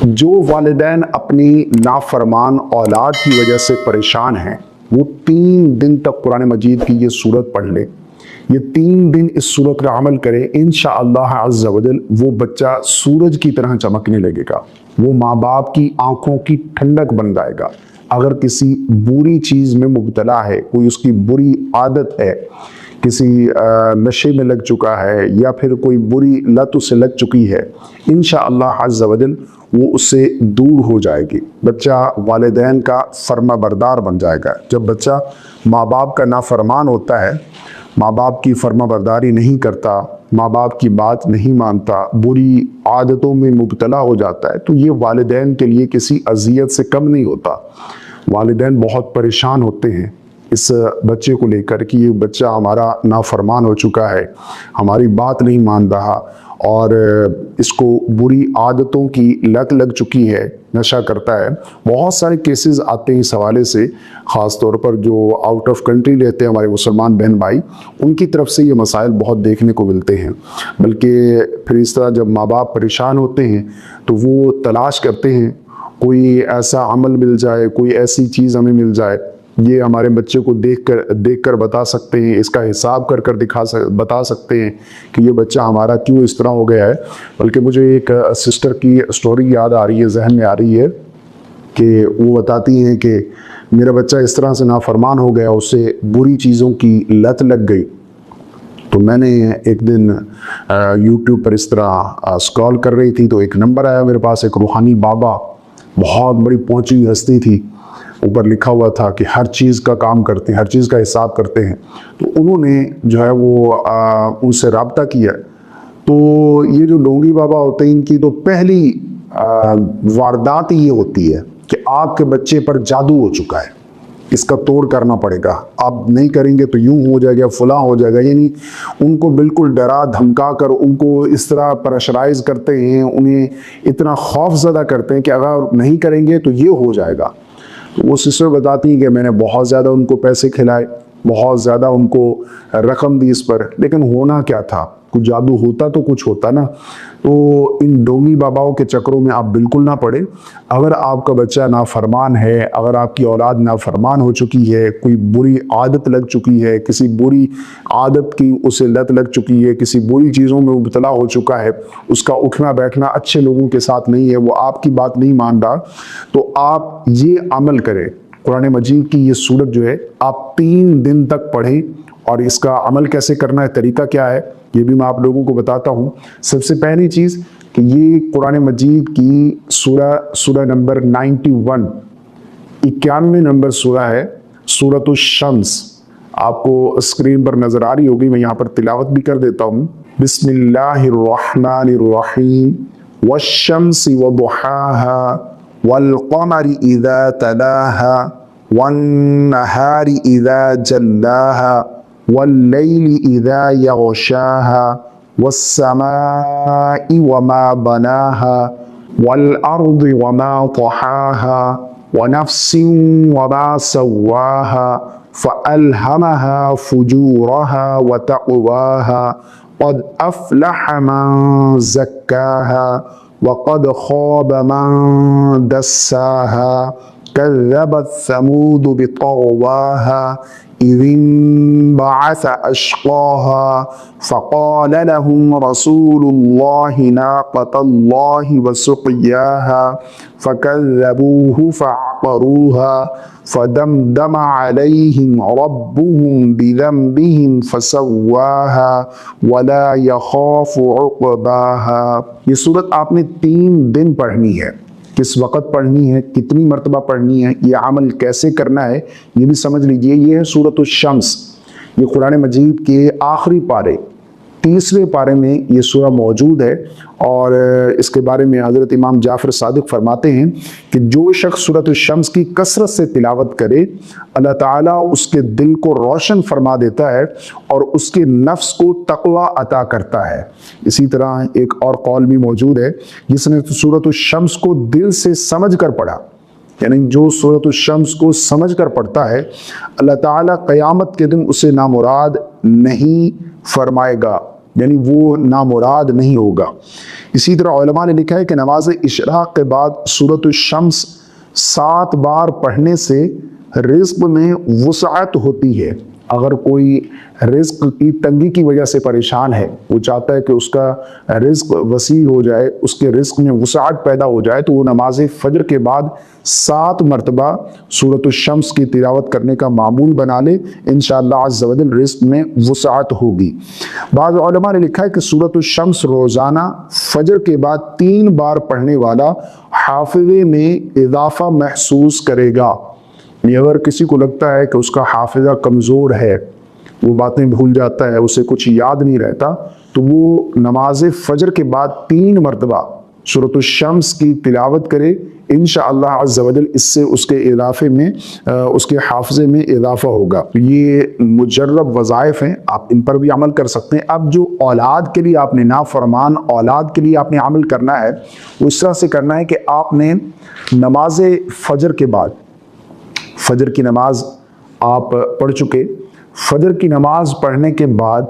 جو والدین اپنی نافرمان اولاد کی وجہ سے پریشان ہیں وہ 3 دن تک قرآن مجید کی یہ سورت پڑھ لے، یہ 3 دن اس سورت کا عمل کرے، انشاءاللہ عز و جل وہ بچہ سورج کی طرح چمکنے لگے گا، وہ ماں باپ کی آنکھوں کی ٹھنڈک بن جائے گا۔ اگر کسی بری چیز میں مبتلا ہے، کوئی اس کی بری عادت ہے، کسی نشے میں لگ چکا ہے یا پھر کوئی بری لت اسے لگ چکی ہے، انشاءاللہ عز و جل وہ اس سے دور ہو جائے گی۔ بچہ والدین کا فرما بردار بن جائے گا۔ جب بچہ ماں باپ کا نافرمان ہوتا ہے، ماں باپ کی فرما برداری نہیں کرتا، ماں باپ کی بات نہیں مانتا، بری عادتوں میں مبتلا ہو جاتا ہے، تو یہ والدین کے لیے کسی اذیت سے کم نہیں ہوتا۔ والدین بہت پریشان ہوتے ہیں اس بچے کو لے کر کہ یہ بچہ ہمارا نافرمان ہو چکا ہے، ہماری بات نہیں مان رہا، اور اس کو بری عادتوں کی لت لگ چکی ہے، نشہ کرتا ہے۔ بہت سارے کیسز آتے ہیں اس حوالے سے، خاص طور پر جو آؤٹ آف کنٹری رہتے ہیں ہمارے مسلمان بہن بھائی، ان کی طرف سے یہ مسائل بہت دیکھنے کو ملتے ہیں۔ بلکہ پھر اس طرح جب ماں باپ پریشان ہوتے ہیں تو وہ تلاش کرتے ہیں کوئی ایسا عمل مل جائے، کوئی ایسی چیز ہمیں مل جائے، یہ ہمارے بچے کو دیکھ کر بتا سکتے ہیں، اس کا حساب کر بتا سکتے ہیں کہ یہ بچہ ہمارا کیوں اس طرح ہو گیا ہے۔ بلکہ مجھے ایک سسٹر کی سٹوری یاد آ رہی ہے، ذہن میں آ رہی ہے، کہ وہ بتاتی ہیں کہ میرا بچہ اس طرح سے نافرمان ہو گیا، اسے بری چیزوں کی لت لگ گئی۔ تو میں نے ایک دن یوٹیوب پر اس طرح سکرول کر رہی تھی تو ایک نمبر آیا میرے پاس، ایک روحانی بابا، بہت بڑی پہنچی ہوئی ہستی تھی، اوپر لکھا ہوا تھا کہ ہر چیز کا کام کرتے ہیں، ہر چیز کا حساب کرتے ہیں۔ تو انہوں نے جو ہے وہ ان سے رابطہ کیا۔ تو یہ جو ڈونگی بابا ہوتے ہیں، ان کی تو پہلی واردات یہ ہوتی ہے کہ آپ کے بچے پر جادو ہو چکا ہے، اس کا توڑ کرنا پڑے گا، آپ نہیں کریں گے تو یوں ہو جائے گا، فلاں ہو جائے گا۔ یعنی ان کو بالکل ڈرا دھمکا کر ان کو اس طرح پریشرائز کرتے ہیں، انہیں اتنا خوف زدہ کرتے ہیں کہ اگر نہیں کریں گے تو یہ ہو جائے گا۔ وہ سسٹر بتاتی ہیں کہ میں نے بہت زیادہ ان کو پیسے کھلائے، بہت زیادہ ان کو رقم دی اس پر، لیکن ہونا کیا تھا؟ کچھ جادو ہوتا تو کچھ ہوتا نا۔ تو ان ڈونگی باباؤں کے چکروں میں آپ بالکل نہ پڑے۔ اگر آپ کا بچہ نافرمان ہے، اگر آپ کی اولاد نافرمان ہو چکی ہے، کوئی بری عادت لگ چکی ہے، کسی بری عادت کی اسے لت لگ چکی ہے، کسی بری چیزوں میں مبتلا ہو چکا ہے، اس کا اٹھنا بیٹھنا اچھے لوگوں کے ساتھ نہیں ہے، وہ آپ کی بات نہیں مان رہا، تو آپ یہ عمل کریں۔ قرآن مجید کی یہ سورت جو ہے آپ 3 دن تک پڑھیں، اور اس کا عمل کیسے کرنا ہے، طریقہ کیا ہے، یہ بھی میں آپ لوگوں کو بتاتا ہوں۔ سب سے پہلی چیز کہ یہ قرآن مجید کی سورہ نمبر 91 نمبر سورہ ہے، سورۃ الشمس۔ آپ کو اسکرین پر نظر آ رہی ہوگی، میں یہاں پر تلاوت بھی کر دیتا ہوں۔ بسم اللہ الرحمن الرحیم، والشمس وضحاها والقمر اذا تلاها والنہار اذا جلاها واللیل اذا یغشاها والسماء وما بناها والارض وما طحاها ونفس وما سواها فألهمها فجورها وتقواها قد أفلح من زكاها وقد خاب من دساها كذبت ثمود بطغواها إذ انبعث أشقاها فقال لهم رسول الله ناقة الله وسقياها فكذبوه فعقروها فدمدم عليهم ربهم بذنبهم فسواها ولا يخاف عقباها۔ یہ سورت آپ نے 3 دن پڑھنی ہے۔ کس وقت پڑھنی ہے، کتنی مرتبہ پڑھنی ہے، یہ عمل کیسے کرنا ہے، یہ بھی سمجھ لیجئے۔ یہ ہے سورۃ الشمس، یہ قرآن مجید کے آخری پارے، 30ویں پارے میں یہ سورہ موجود ہے۔ اور اس کے بارے میں حضرت امام جعفر صادق فرماتے ہیں کہ جو شخص سورۃ الشمس کی کثرت سے تلاوت کرے، اللہ تعالیٰ اس کے دل کو روشن فرما دیتا ہے اور اس کے نفس کو تقوی عطا کرتا ہے۔ اسی طرح ایک اور قول بھی موجود ہے، جس نے سورۃ الشمس کو دل سے سمجھ کر پڑھا، یعنی جو سورۃ الشمس کو سمجھ کر پڑھتا ہے، اللہ تعالیٰ قیامت کے دن اسے نامراد نہیں فرمائے گا، یعنی وہ نامراد نہیں ہوگا۔ اسی طرح علماء نے لکھا ہے کہ نماز اشراق کے بعد سورۃ الشمس 7 بار پڑھنے سے رزق میں وسعت ہوتی ہے۔ اگر کوئی رزق کی تنگی کی وجہ سے پریشان ہے، وہ چاہتا ہے کہ اس کا رزق وسیع ہو جائے، اس کے رزق میں وسعت پیدا ہو جائے، تو وہ نماز فجر کے بعد 7 مرتبہ سورۃ الشمس کی تلاوت کرنے کا معمول بنا لے، انشاءاللہ عز و جل رزق میں وسعت ہوگی۔ بعض علماء نے لکھا ہے کہ سورۃ الشمس روزانہ فجر کے بعد 3 بار پڑھنے والا حافظے میں اضافہ محسوس کرے گا۔ اگر کسی کو لگتا ہے کہ اس کا حافظہ کمزور ہے، وہ باتیں بھول جاتا ہے، اسے کچھ یاد نہیں رہتا، تو وہ نماز فجر کے بعد 3 مرتبہ سورۃ الشمس کی تلاوت کرے، انشاءاللہ عز و جل اس سے اس کے اضافے میں اس کے حافظے میں اضافہ ہوگا۔ یہ مجرب وظائف ہیں، آپ ان پر بھی عمل کر سکتے ہیں۔ اب جو اولاد کے لیے آپ نے نافرمان اولاد کے لیے آپ نے عمل کرنا ہے، وہ اس طرح سے کرنا ہے کہ آپ نے نماز فجر کے بعد، فجر کی نماز آپ پڑھ چکے، فجر کی نماز پڑھنے کے بعد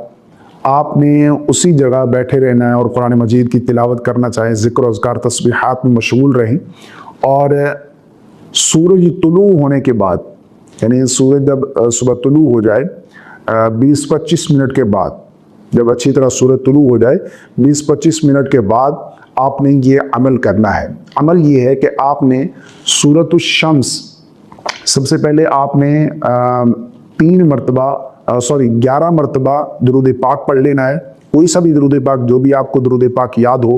آپ نے اسی جگہ بیٹھے رہنا ہے اور قرآن مجید کی تلاوت کرنا چاہیں، ذکر و اذکار تسبیحات میں مشغول رہیں، اور سورج طلوع ہونے کے بعد، یعنی سورج جب صبح طلوع ہو جائے 20-25 منٹ کے بعد، جب اچھی طرح سورج طلوع ہو جائے 20-25 منٹ کے بعد آپ نے یہ عمل کرنا ہے۔ عمل یہ ہے کہ آپ نے سورۃ الشمس سب سے پہلے آپ نے 11 مرتبہ درود پاک پڑھ لینا ہے، کوئی سا بھی درود پاک، جو بھی آپ کو درود پاک یاد ہو،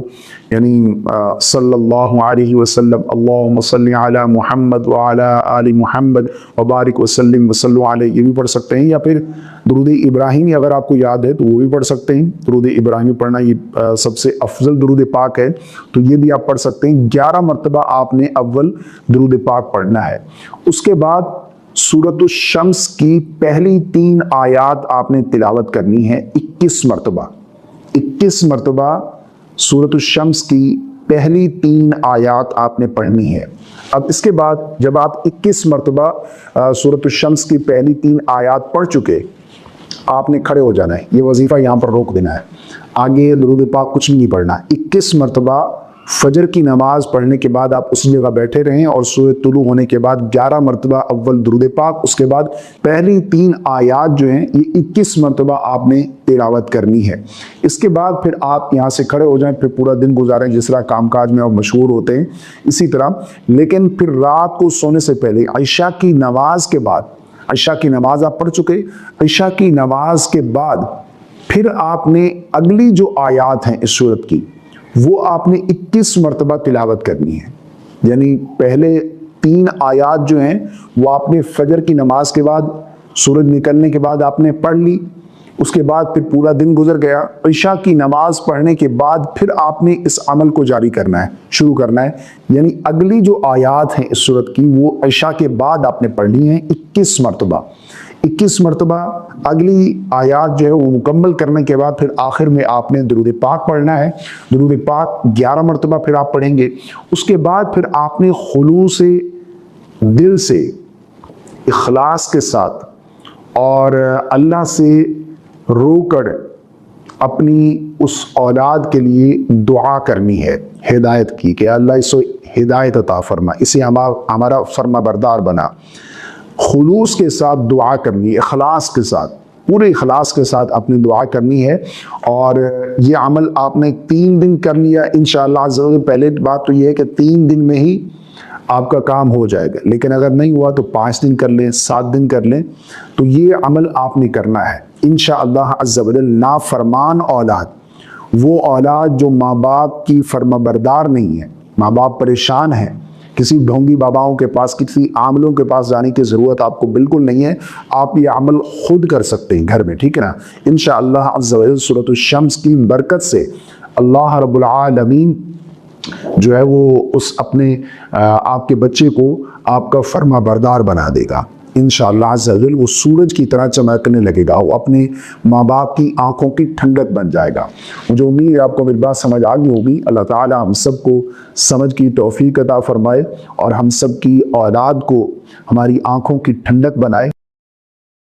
یعنی صلی اللہ علیہ وسلم، اللہم صلی علی محمد وعلی آل محمد وبارک وسلم وصلو علیہ، یہ بھی پڑھ سکتے ہیں، یا پھر درود ابراہیمی اگر آپ کو یاد ہے تو وہ بھی پڑھ سکتے ہیں۔ درود ابراہیمی پڑھنا یہ سب سے افضل درود پاک ہے، تو یہ بھی آپ پڑھ سکتے ہیں۔ 11 مرتبہ آپ نے اول درود پاک پڑھنا ہے۔ اس کے بعد سورۃ الشمس کی پہلی 3 آیات آپ نے تلاوت کرنی ہے 21 مرتبہ۔ 21 مرتبہ سورۃ الشمس کی پہلی 3 آیات آپ نے پڑھنی ہے۔ اب اس کے بعد جب آپ 21 مرتبہ سورۃ الشمس کی پہلی 3 آیات پڑھ چکے، آپ نے کھڑے ہو جانا ہے، یہ وظیفہ یہاں پر روک دینا ہے، آگے درود پاک کچھ نہیں پڑھنا۔ 21 مرتبہ فجر کی نماز پڑھنے کے بعد آپ اسی جگہ بیٹھے رہیں، اور سورج طلوع ہونے کے بعد 11 مرتبہ اول درود پاک، اس کے بعد پہلی 3 آیات جو ہیں یہ 21 مرتبہ آپ نے تلاوت کرنی ہے۔ اس کے بعد پھر آپ یہاں سے کھڑے ہو جائیں، پھر پورا دن گزاریں جس طرح کام کاج میں آپ مشغول ہوتے ہیں اسی طرح، لیکن پھر رات کو سونے سے پہلے عشاء کی نماز کے بعد، عشاء کی نماز آپ پڑھ چکے، عشاء کی نماز کے بعد پھر آپ نے اگلی جو آیات ہیں اس سورت کی، وہ آپ نے 21 مرتبہ تلاوت کرنی ہے۔ یعنی پہلے 3 آیات جو ہیں وہ آپ نے فجر کی نماز کے بعد، سورج نکلنے کے بعد آپ نے پڑھ لی، اس کے بعد پھر پورا دن گزر گیا، عشاء کی نماز پڑھنے کے بعد پھر آپ نے اس عمل کو جاری کرنا ہے، شروع کرنا ہے۔ یعنی اگلی جو آیات ہیں اس سورت کی وہ عشاء کے بعد آپ نے پڑھ لی ہیں 21 مرتبہ۔ 21 مرتبہ اگلی آیات جو ہے وہ مکمل کرنے کے بعد پھر آخر میں آپ نے درود پاک پڑھنا ہے۔ درود پاک 11 مرتبہ پھر آپ پڑھیں گے۔ اس کے بعد پھر آپ نے خلوص دل سے، اخلاص کے ساتھ اور اللہ سے رو کر اپنی اس اولاد کے لیے دعا کرنی ہے ہدایت کی، کہ اللہ اس کو ہدایت عطا فرما، اسے ہمارا فرما بردار بنا۔ خلوص کے ساتھ دعا کرنی ہے، اخلاص کے ساتھ، پورے اخلاص کے ساتھ اپنی دعا کرنی ہے، اور یہ عمل آپ نے 3 دن کر لیا انشاءاللہ عز و جل۔ پہلے بات تو یہ ہے کہ 3 دن میں ہی آپ کا کام ہو جائے گا، لیکن اگر نہیں ہوا تو 5 دن کر لیں، 7 دن کر لیں، تو یہ عمل آپ نے کرنا ہے انشاءاللہ عز و جل۔ نافرمان اولاد، وہ اولاد جو ماں باپ کی فرما بردار نہیں ہے، ماں باپ پریشان ہیں، کسی ڈھونگی باباؤں کے پاس، کسی عاملوں کے پاس جانے کی ضرورت آپ کو بالکل نہیں ہے، آپ یہ عمل خود کر سکتے ہیں گھر میں، ٹھیک ہے نا۔ انشاءاللہ عز و جل سورۃ الشمس کی برکت سے اللہ رب العالمین جو ہے وہ اس اپنے آپ کے بچے کو آپ کا فرما بردار بنا دے گا انشاءاللہ عز و جل۔ وہ سورج کی طرح چمکنے لگے گا، وہ اپنے ماں باپ کی آنکھوں کی ٹھنڈک بن جائے گا۔ مجھے امید ہے آپ کو میری بات سمجھ آ گئی ہوگی۔ اللہ تعالی ہم سب کو سمجھ کی توفیق عطا فرمائے، اور ہم سب کی اولاد کو ہماری آنکھوں کی ٹھنڈک بنائے۔